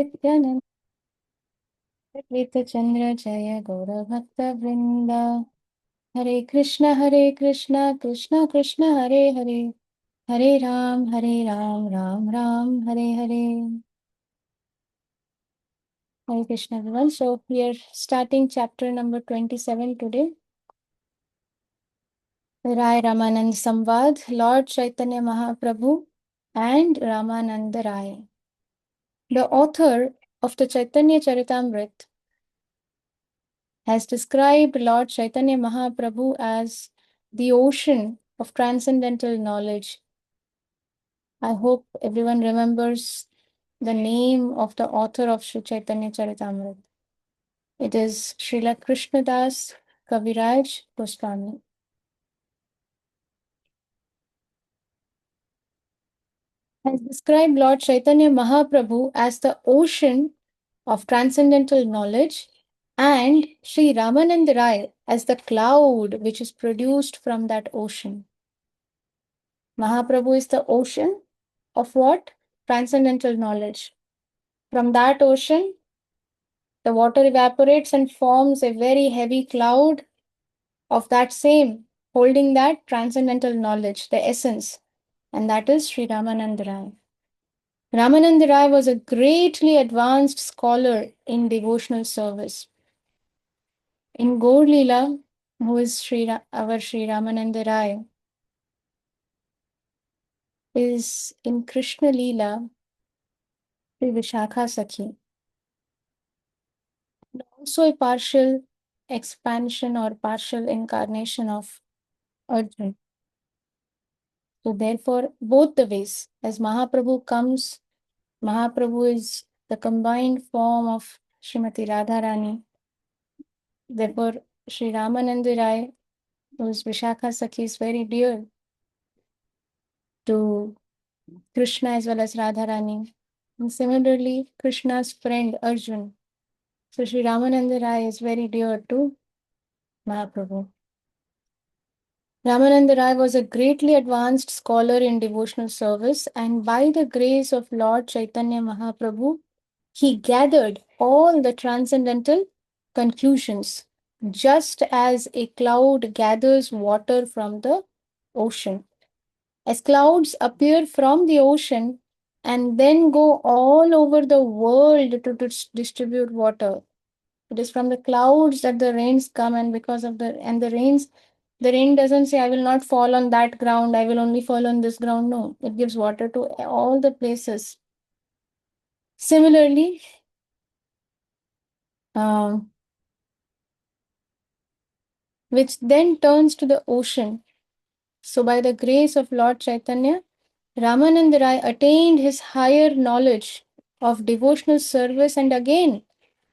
नित्यानंद चंद्र जय गौरभक्त वृंद। हरे कृष्ण कृष्ण कृष्ण हरे हरे, हरे Ram Ram Ram Hare Hare. Hare Krishna everyone. So we are starting chapter number 27 today. Rai Ramanand Samvad, Lord Chaitanya Mahaprabhu and Ramananda Rai. The author of the Chaitanya Charitamrita has described Lord Chaitanya Mahaprabhu as the ocean of transcendental knowledge. I hope everyone remembers the name of the author of Sri Chaitanya Charitamrita. It is Srila Krishnadas Kaviraj Goswami. Has described Lord Chaitanya Mahaprabhu as the ocean of transcendental knowledge and Sri Ramananda Rai as the cloud which is produced from that ocean. Mahaprabhu is the ocean of what? Transcendental knowledge. From that ocean, the water evaporates and forms a very heavy cloud of that same, holding that transcendental knowledge, the essence, and that is Sri Ramananda Rai. Ramananda Rai was a greatly advanced scholar in devotional service. In Gaur Leela, who is our Sri Ramananda Rai, is in Krishna Leela, Sri Vishakha Sakhi. Also a partial expansion or partial incarnation of Arjun. So therefore, both the ways, as Mahaprabhu comes, Mahaprabhu is the combined form of Srimati Radharani. Therefore, Sri Ramananda Rai, whose Vishakha Sakhi is very dear to Krishna as well as Radharani. And similarly, Krishna's friend Arjun. So Sri Ramananda Rai is very dear to Mahaprabhu. Ramananda Rai was a greatly advanced scholar in devotional service, and by the grace of Lord Chaitanya Mahaprabhu, he gathered all the transcendental conclusions, just as a cloud gathers water from the ocean. As clouds appear from the ocean and then go all over the world to distribute water, it is from the clouds that the rains come, and because of the rain doesn't say, I will not fall on that ground, I will only fall on this ground. No, it gives water to all the places. Similarly, um, which then turns to the ocean. So, by the grace of Lord Chaitanya, Ramananda Rai attained his higher knowledge of devotional service, and again,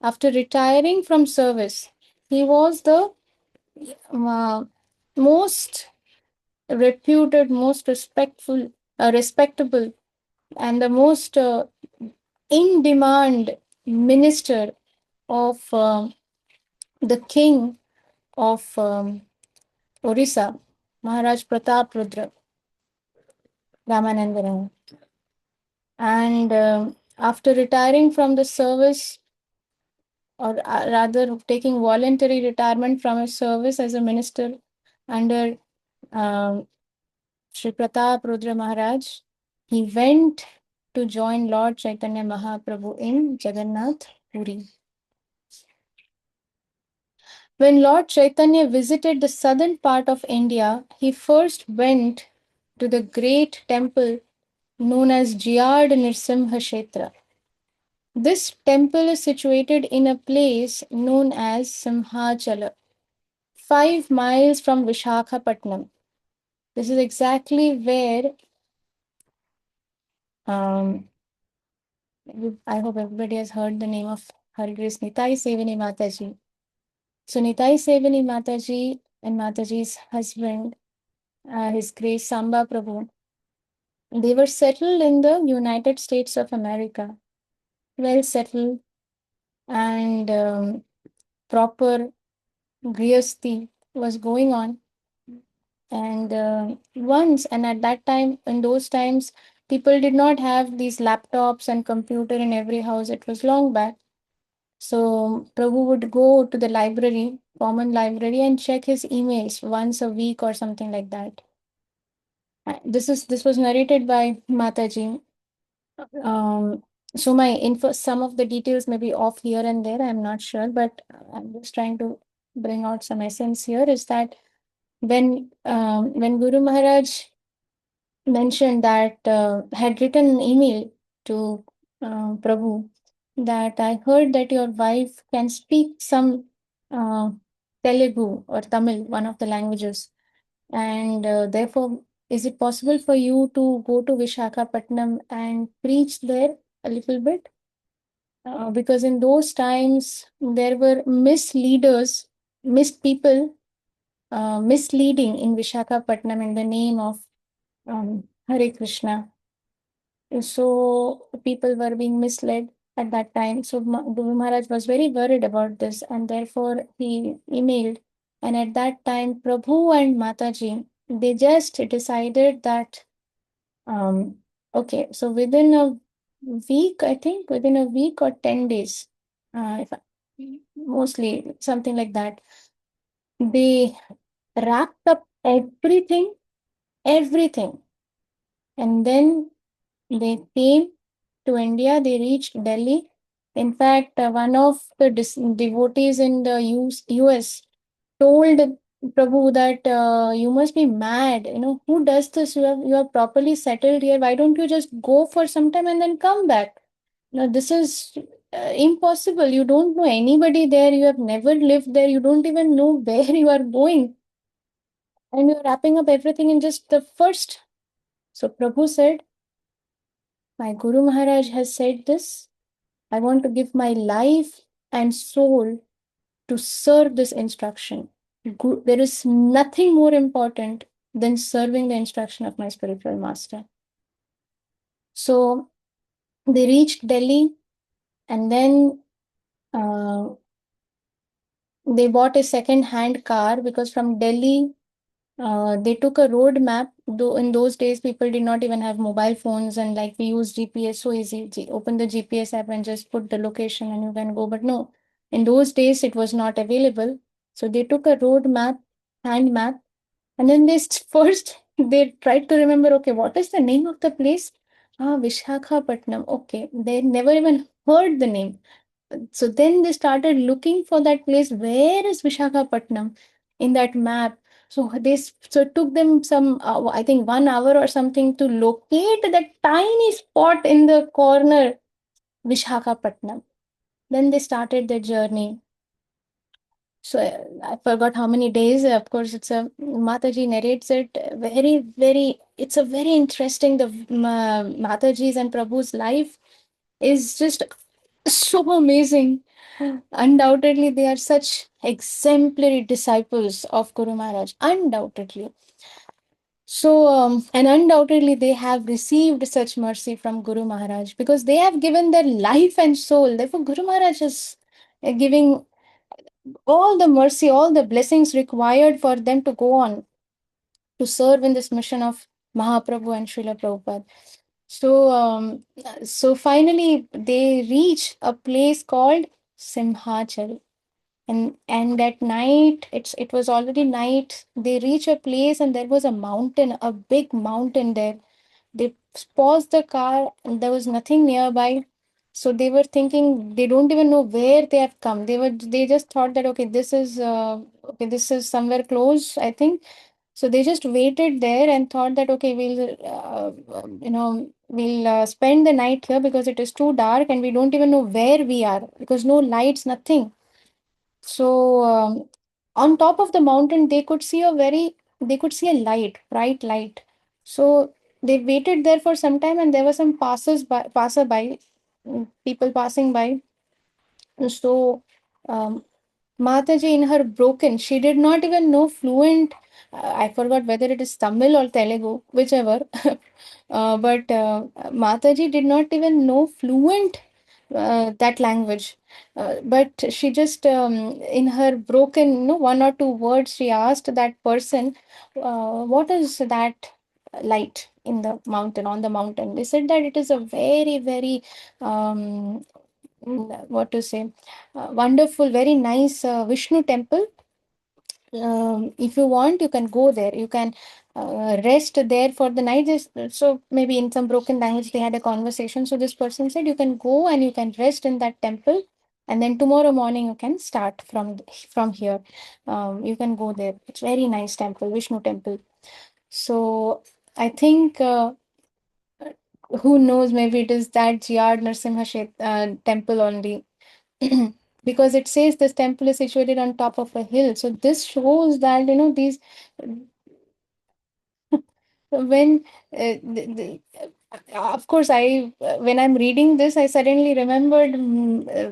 after retiring from service, he was the uh, most reputed, most respectable, and the most in demand minister of the king of Orissa, Maharaj Pratap Rudra, Ramananda Rai. And after retiring from the service, or rather taking voluntary retirement from his service as a minister under um, Sri Pratap Rudra Maharaj, he went to join Lord Chaitanya Mahaprabhu in Jagannath Puri. When Lord Chaitanya visited the southern part of India, he first went to the great temple known as Jiyad Nirsimha Kshetra. This temple is situated in a place known as Simhachala, 5 miles from Vishakhapatnam. This is exactly where um, I hope everybody has heard the name of Her Grace Nitai Sevani Mataji. So Nitai Sevani Mataji and Mataji's husband, His Grace Samba Prabhu, they were settled in the United States of America, well settled, and proper grihasti was going on. And at that time, in those times, people did not have these laptops and computer in every house. It was long back. So Prabhu would go to the library, common library, and check his emails once a week or something like that. This was narrated by Mataji. So my info, some of the details may be off here and there. I'm not sure, but I'm just trying to bring out some essence here. Is that when Guru Maharaj mentioned that had written an email to Prabhu that I heard that your wife can speak some uh, Telugu or Tamil, one of the languages, and therefore, is it possible for you to go to Vishakhapatnam and preach there a little bit? Because in those times there were misleaders, missed people, misleading in Vishakhapatnam in the name of Hare Krishna. So people were being misled at that time. So Guru Maharaj was very worried about this, and therefore he emailed. And at that time, Prabhu and Mataji, they just decided that okay, so within a week, I think within a week or 10 days, if I, mostly something like that, they wrapped up everything, and then they came to India. They reached Delhi. In fact, one of the devotees in the US told Prabhu that you must be mad. You know, who does this? You are properly settled here. Why don't you just go for some time and then come back? No, this is impossible. You don't know anybody there. You have never lived there. You don't even know where you are going. And you're wrapping up everything in just the first. So Prabhu said, my Guru Maharaj has said this. I want to give my life and soul to serve this instruction. There is nothing more important than serving the instruction of my spiritual master. So they reached Delhi, and then they bought a second hand car, because from Delhi they took a road map. Though in those days people did not even have mobile phones, and like we use GPS so easy. Open the GPS app and just put the location and you can go. But no, in those days it was not available. So they took a road map, hand map, and then first they tried to remember, okay, what is the name of the place? Ah, Vishakhapatnam. Okay, they never even heard the name. So then they started looking for that place. Where is Vishakhapatnam in that map? So it took them some, I think 1 hour or something to locate that tiny spot in the corner, Vishakhapatnam. Then they started their journey. So I forgot how many days. Of course, it's a Mataji narrates it very. It's a very interesting. The Mataji's and Prabhu's life is just so amazing. Undoubtedly, they are such exemplary disciples of Guru Maharaj. Undoubtedly. So, and undoubtedly, they have received such mercy from Guru Maharaj because they have given their life and soul. Therefore, Guru Maharaj is giving all the mercy, all the blessings required for them to go on to serve in this mission of Mahaprabhu and Srila Prabhupada. So finally they reach a place called Simhachal. And at night, it was already night. They reach a place and there was a mountain, a big mountain there. They paused the car and there was nothing nearby. So they were thinking they don't even know where they have come. They just thought that okay, this is somewhere close, I think. So they just waited there and thought that okay, we'll spend the night here because it is too dark and we don't even know where we are because no lights, nothing. So on top of the mountain, they could see a light, bright light. So they waited there for some time, and there were some passerby, people passing by. So Mataji, in her broken, she did not even know fluent. I forgot whether it is Tamil or Telugu, whichever. But Mataji did not even know fluent that language. But she just, in her broken, 1 or 2 words, she asked that person, "What is that? light in the mountain, on the mountain. They said that it is a very, very, what to say, wonderful, very nice Vishnu temple. If you want, you can go there. You can rest there for the night. So maybe in some broken language they had a conversation. So this person said you can go and you can rest in that temple, and then tomorrow morning you can start from here. You can go there. It's very nice temple, Vishnu temple. So I think who knows, maybe it is that Jiyad Narsimha temple only. Because it says this temple is situated on top of a hill. So this shows that, these, when of course, when I'm reading this, I suddenly remembered,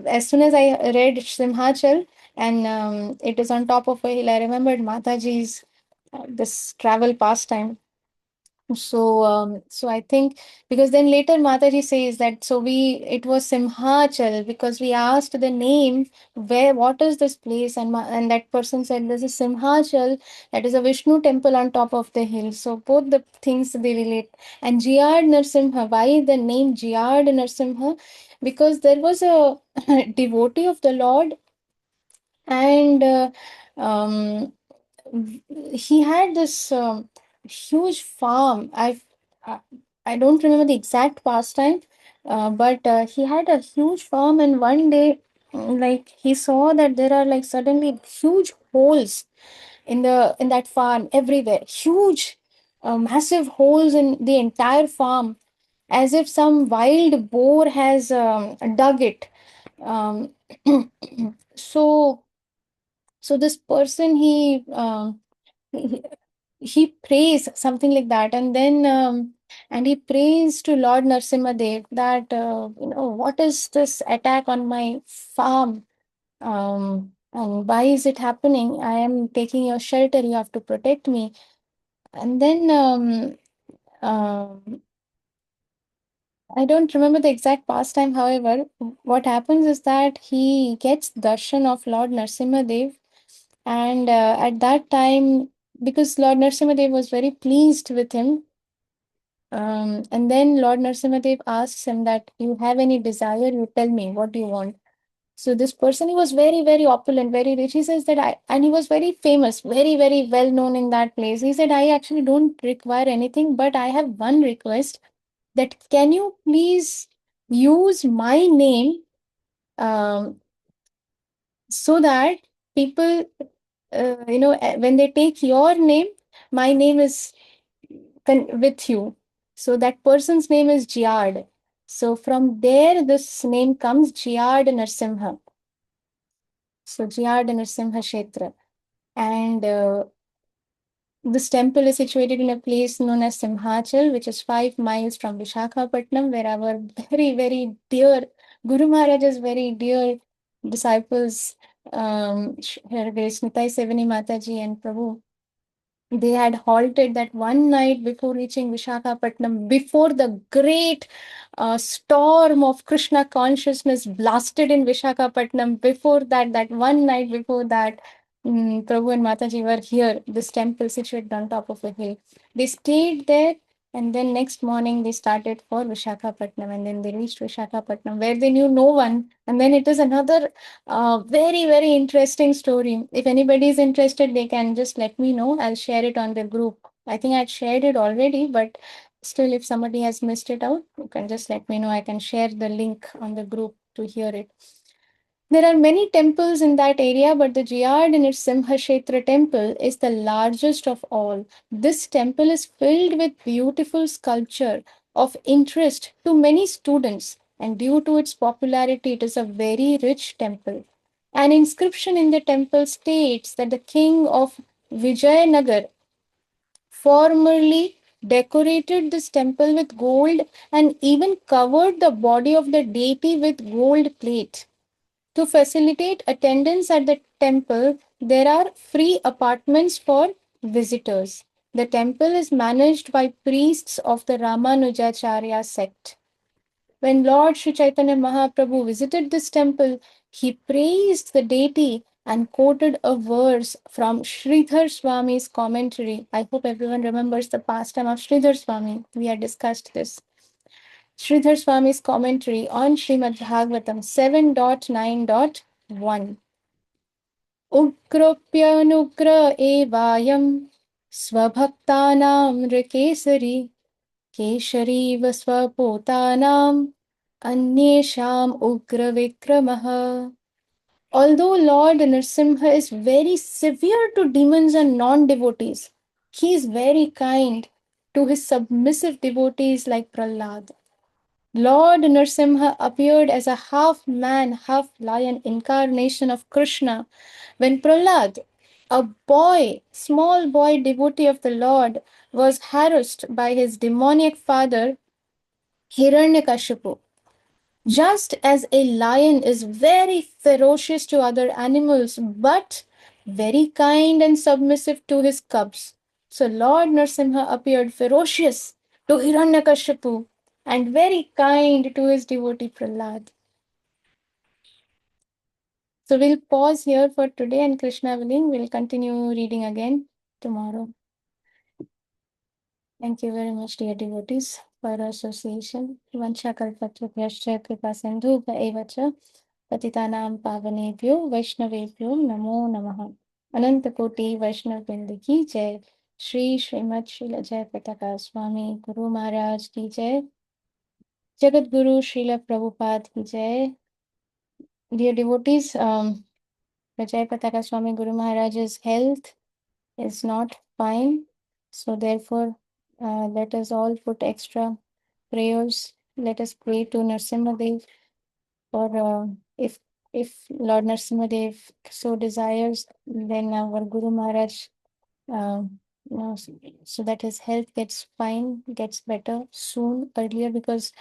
as soon as I read Simhachal, and it is on top of a hill, I remembered Mataji's this travel pastime. So I think, because then later Mataji says that, so it was Simhachal because we asked the name, what is this place, and that person said this is Simhachal, that is a Vishnu temple on top of the hill. So both the things they relate. And Jiyad Narsimha, why the name Jiyad Narsimha? Because there was a devotee of the Lord, and he had this huge farm. I I don't remember the exact pastime, but he had a huge farm, and one day, like he saw that there are like suddenly huge holes in that farm everywhere, huge, massive holes in the entire farm, as if some wild boar has dug it. Um, so so this person, he, he prays something like that, and then and he prays to Lord Narsimhadev that, what is this attack on my farm, and why is it happening? I am taking your shelter, you have to protect me. And then um, I don't remember the exact pastime. However, what happens is that he gets darshan of Lord Narsimhadev, and at that time, because Lord Narsimhadev was very pleased with him, and then Lord Narsimhadev asks him that, you have any desire, you tell me, what do you want? So this person, he was very, very opulent, very rich. He says that and he was very famous, very, very well known in that place. He said, I actually don't require anything, but I have one request, that can you please use my name, um, so that people, when they take your name, my name is with you. So that person's name is Jiyad. So from there, this name comes, Jiyad Narsimha. So Jiyad Narsimha Kshetra. And this temple is situated in a place known as Simhachal, which is 5 miles from Vishakhapatnam, where our very, very dear Guru Maharaj's very dear disciples, Her Grace Nitai Sevani Mataji and Prabhu, they had halted that one night before reaching Vishakhapatnam, before the great storm of Krishna consciousness blasted in Vishakhapatnam. Before that, that one night before that, Prabhu and Mataji were here, this temple situated on top of a hill. They stayed there, and then next morning they started for Vishakhapatnam, and then they reached Vishakhapatnam, where they knew no one. And then it is another very, very interesting story. If anybody is interested, they can just let me know. I'll share it on the group. I think I'd shared it already, but still, if somebody has missed it out, you can just let me know. I can share the link on the group to hear it. There are many temples in that area, but the Jiyad in its Simhashetra temple is the largest of all. This temple is filled with beautiful sculpture of interest to many students, and due to its popularity, it is a very rich temple. An inscription in the temple states that the king of Vijayanagar formerly decorated this temple with gold and even covered the body of the deity with gold plate. To facilitate attendance at the temple, there are free apartments for visitors. The temple is managed by priests of the Ramanujacharya sect. When Lord Sri Chaitanya Mahaprabhu visited this temple, he praised the deity and quoted a verse from Sridhar Swami's commentary. I hope everyone remembers the pastime of Sridhar Swami. We had discussed this. Sridhar Swami's commentary on Srimad Bhagavatam 7.9.1. उग्रोप्यनुग्र एवायं स्वभक्तानां नृकेसरी केशरीव स्वपोतानाम् अन्येषाम् उग्रविक्रमः. Although Lord Nrsimha is very severe to demons and non-devotees, he is very kind to his submissive devotees like Prahlad. Lord Nrsimha appeared as a half man, half lion incarnation of Krishna when Prahlad, a boy, small boy devotee of the Lord, was harassed by his demoniac father Hiranyakashipu. Just as a lion is very ferocious to other animals, but very kind and submissive to his cubs, so Lord Nrsimha appeared ferocious to Hiranyakashipu and very kind to his devotee Prahlad. So we'll pause here for today, and Krishna willing, we'll continue reading again tomorrow. Thank you very much, dear devotees, for your association. Vansha kalpatrubhyascha kripa sindhu evacha पतितानां पावनेभ्यो वैष्णवेभ्यो नमो नमः. अनंत कोटि वैष्णव वृंद की जय. श्री श्रीमद श्रील जय पताका स्वामी गुरु महाराज की जय. जगत गुरु श्रील प्रभुपाद की जय. Dear devotees, the Jai Pataka Swami Guru Maharaj's health is not fine, so therefore let us all put extra prayers. Let us pray to Narsimhadev for if Lord Narsimhadev so desires, then our Guru Maharaj, so that his health gets fine, gets better soon, earlier, because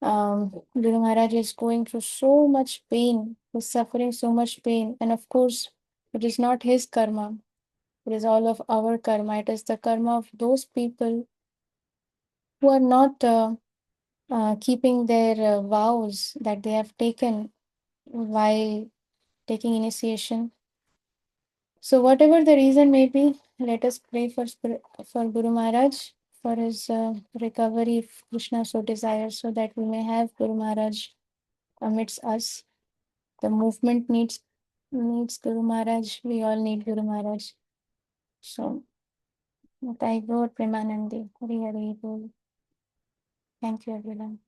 Guru Maharaj is going through so much pain, he's suffering so much pain, and of course, it is not his karma, it is all of our karma. It is the karma of those people who are not keeping their vows that they have taken while taking initiation. So whatever the reason may be, let us pray for Guru Maharaj, for his recovery if Krishna so desires, so that we may have Guru Maharaj amidst us. The movement needs Guru Maharaj. We all need Guru Maharaj. So, Nitai Gaur Premanandi. Hari Hari Bol. Thank you, everyone.